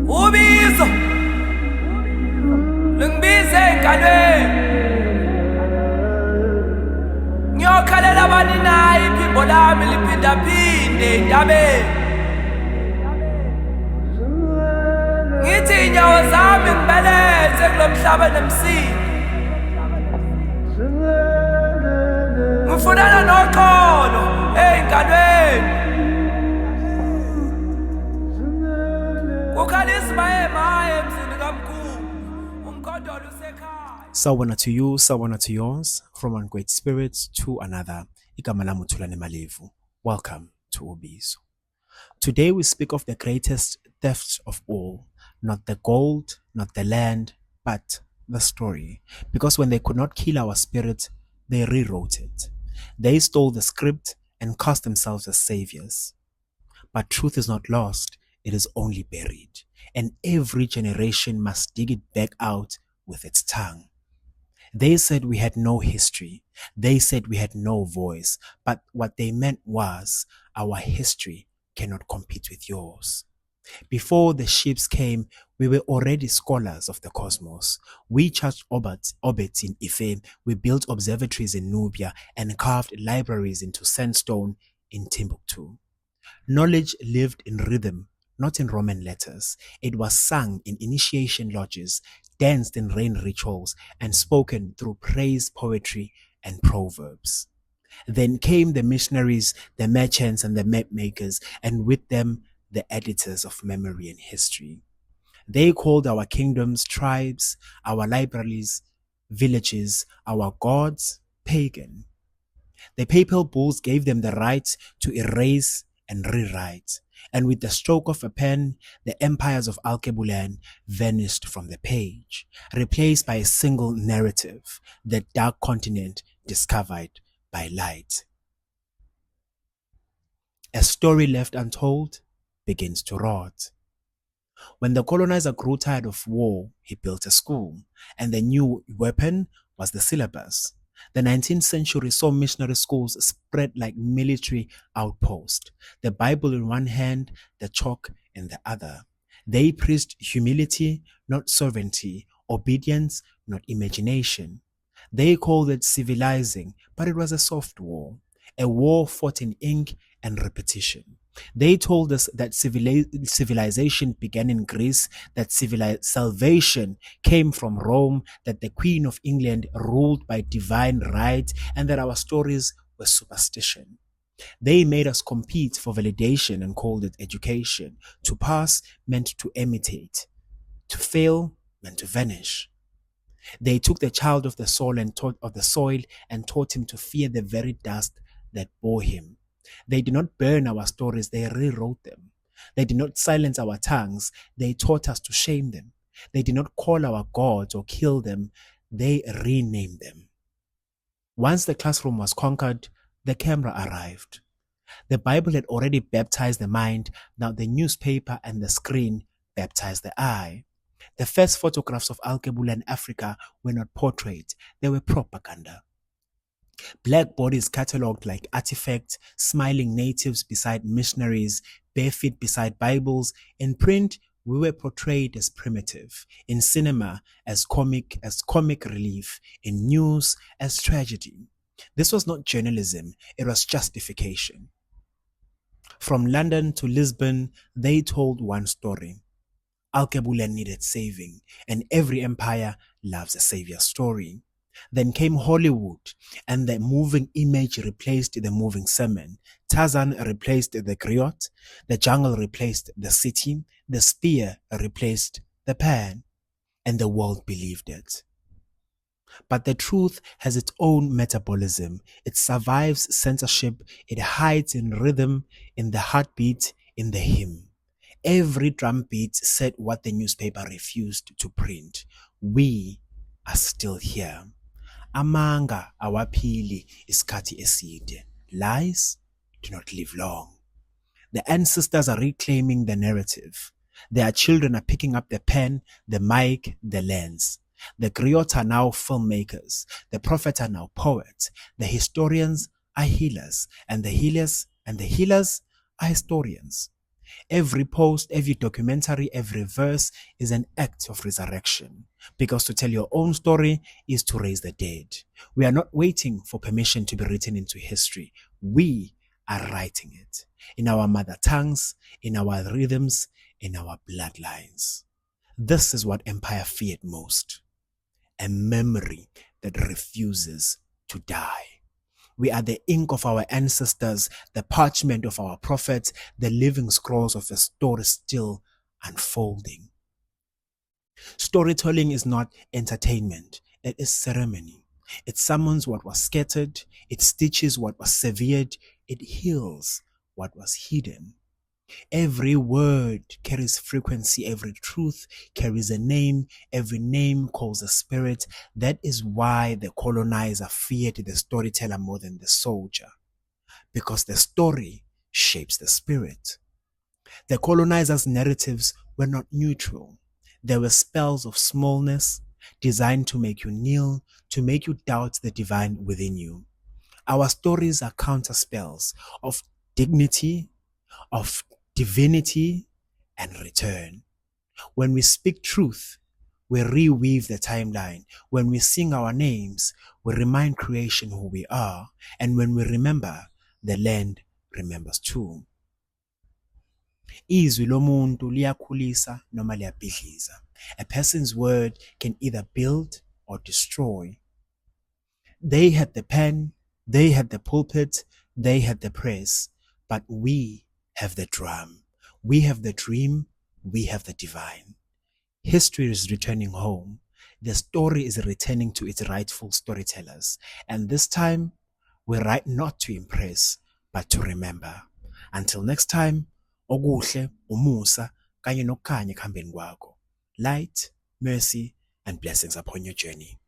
Ubizo Lungibize engalweni Ngiyokhalela abani nayi iphimbo lami liphindaphinde entabeni Ngithi inyawo zami ngibeleze kulomhlaba nemsini Ngifunana noxolo engalweni Sawubona to you, sawubona to yours, from one great spirit to another. Igama lami uThulane Malevu. Welcome to Ubizo. Today we speak of the greatest theft of all, not the gold, not the land, but the story. Because when they could not kill our spirit, they rewrote it. They stole the script and cast themselves as saviors. But truth is not lost, it is only buried. And every generation must dig it back out with its tongue. They said we had no history. They said we had no voice. But what they meant was our history cannot compete with yours. Before the ships came, we were already scholars of the cosmos. We charted orbits in Ife. We built observatories in Nubia and carved libraries into sandstone in Timbuktu. Knowledge lived in rhythm, not in Roman letters. It was sung in initiation lodges, danced in rain rituals, and spoken through praise poetry and proverbs. Then came the missionaries, the merchants, and the map makers, and with them the editors of memory and history. They called our kingdoms tribes, our libraries villages, our gods pagan. The papal bulls gave them the right to erase and rewrite. And with the stroke of a pen, the empires of Alkebulan vanished from the page, replaced by a single narrative, the dark continent discovered by light. A story left untold begins to rot. When the colonizer grew tired of war, he built a school, and the new weapon was the syllabus. The 19th century saw missionary schools spread like military outposts, the Bible in one hand, the chalk in the other. They preached humility, not sovereignty, obedience, not imagination. They called it civilizing, but it was a soft war, a war fought in ink and repetition. They told us that civilization began in Greece, that salvation came from Rome, that the Queen of England ruled by divine right, and that our stories were superstition. They made us compete for validation and called it education. To pass meant to imitate. To fail meant to vanish. They took the child of the soil and taught him to fear the very dust that bore him. They did not burn our stories, they rewrote them. They did not silence our tongues, they taught us to shame them. They did not call our gods or kill them, they renamed them. Once the classroom was conquered, the camera arrived. The Bible had already baptized the mind, now the newspaper and the screen baptized the eye. The first photographs of Alkebulan Africa were not portraits, they were propaganda. Black bodies catalogued like artifacts, smiling natives beside missionaries, bare feet beside Bibles. In print, we were portrayed as primitive. In cinema, as comic relief. In news, as tragedy. This was not journalism, it was justification. From London to Lisbon, they told one story. Alkebulan needed saving, and every empire loves a savior story. Then came Hollywood, and the moving image replaced the moving sermon. Tarzan replaced the griot, the jungle replaced the city, the spear replaced the pen, and the world believed it. But the truth has its own metabolism. It survives censorship, it hides in rhythm, in the heartbeat, in the hymn. Every drum beat said what the newspaper refused to print. We are still here. Amanga awaphili isikhathi eside. Lies do not live long. The ancestors are reclaiming the narrative. Their children are picking up the pen, the mic, the lens. The griots are now filmmakers. The prophets are now poets. The historians are healers. And the healers are historians. Every post, every documentary, every verse is an act of resurrection. Because to tell your own story is to raise the dead. We are not waiting for permission to be written into history. We are writing it in our mother tongues, in our rhythms, in our bloodlines. This is what empire feared most. A memory that refuses to die. We are the ink of our ancestors, the parchment of our prophets, the living scrolls of a story still unfolding. Storytelling is not entertainment, it is ceremony. It summons what was scattered, it stitches what was severed, it heals what was hidden. Every word carries frequency, every truth carries a name, every name calls a spirit. That is why the colonizer feared the storyteller more than the soldier, because the story shapes the spirit. The colonizer's narratives were not neutral. There were spells of smallness designed to make you kneel, to make you doubt the divine within you. Our stories are counter spells of dignity, of divinity, and return. When we speak truth, we reweave the timeline. When we sing our names, we remind creation who we are. And when we remember, the land remembers too. Izwi lomuntu liyakhulisa noma liyabhidliza. A person's word can either build or destroy. They had the pen, they had the pulpit, they had the press, but we have the drum. We have the dream, we have the divine. History is returning home. The story is returning to its rightful storytellers. And this time, we write not to impress, but to remember. Until next time, okuhle, umusa, kanye nokukhanya ekuhambeni kwakho. Light, mercy, and blessings upon your journey.